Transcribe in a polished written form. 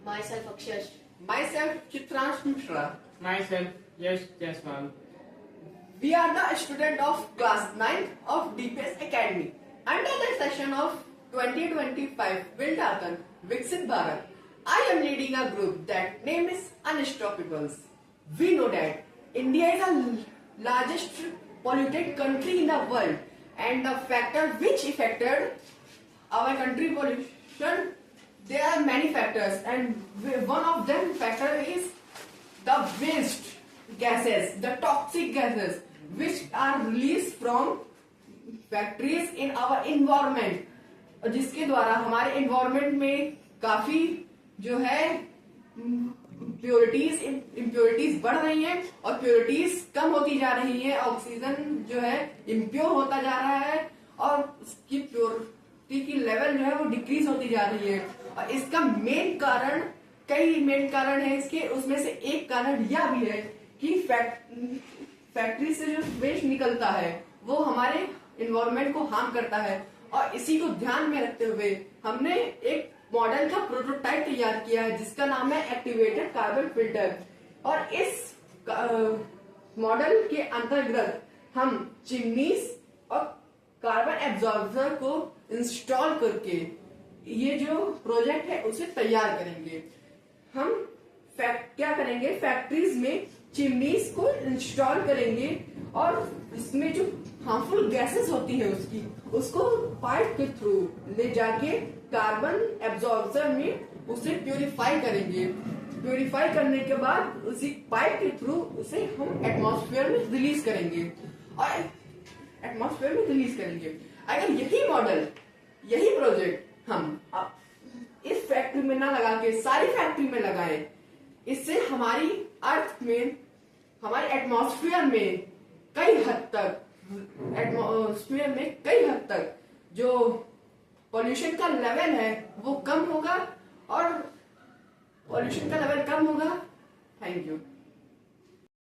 Myself Akshay. Myself Chitransh Mishra. Myself, Yash Jaiswal. We are the student of class 9 of DPS Academy. Under the session of 2025 Wildarton Viksit Bharat, I am leading a group that name is Unstoppables. We know that India is the largest polluted country in the world, and the factor which affected our country pollution, there are many factors, and one of them factor is the waste gases, the toxic gases which are released from factories in our environment, जिसके द्वारा हमारे environment में काफी जो है impurities बढ़ रही हैं और purities कम होती जा रही है, ऑक्सीजन जो है impure होता जा रहा है और उसकी प्योरिटी की लेवल जो है वो डिक्रीज होती जा रही है। और इसका मेन कारण, कई मेन कारण है इसके, उसमें से एक कारण यह भी है कि फैक्ट्री से जो वेस्ट निकलता है वो हमारे इन्वायरमेंट को हार्म करता है। और इसी को ध्यान में रखते हुए हमने एक मॉडल का प्रोटोटाइप तैयार किया है जिसका नाम है एक्टिवेटेड कार्बन फिल्टर। और इस मॉडल के अंतर्गत हम चिमनीज और कार्बन एब्जॉर्बर को इंस्टॉल करके ये जो प्रोजेक्ट है उसे तैयार करेंगे। हम क्या करेंगे, फैक्ट्रीज में चिमनीज को इंस्टॉल करेंगे और इसमें जो हार्मफुल गैसेस होती है उसको पाइप के थ्रू ले जाके कार्बन एब्जॉर्बर में उसे प्यूरिफाई करेंगे। प्यूरिफाई करने के बाद उसी पाइप के थ्रू उसे हम एटमॉस्फेयर में रिलीज करेंगे और एटमॉस्फेयर में रिलीज करेंगे। अगर यही मॉडल, यही प्रोजेक्ट हम इस फैक्ट्री में ना लगा के सारी फैक्ट्री में लगाएं, इससे हमारी अर्थ में, हमारे एटमॉस्फेयर में कई हद तक जो पॉल्यूशन का लेवल है वो कम होगा और पॉल्यूशन का लेवल कम होगा। Thank you.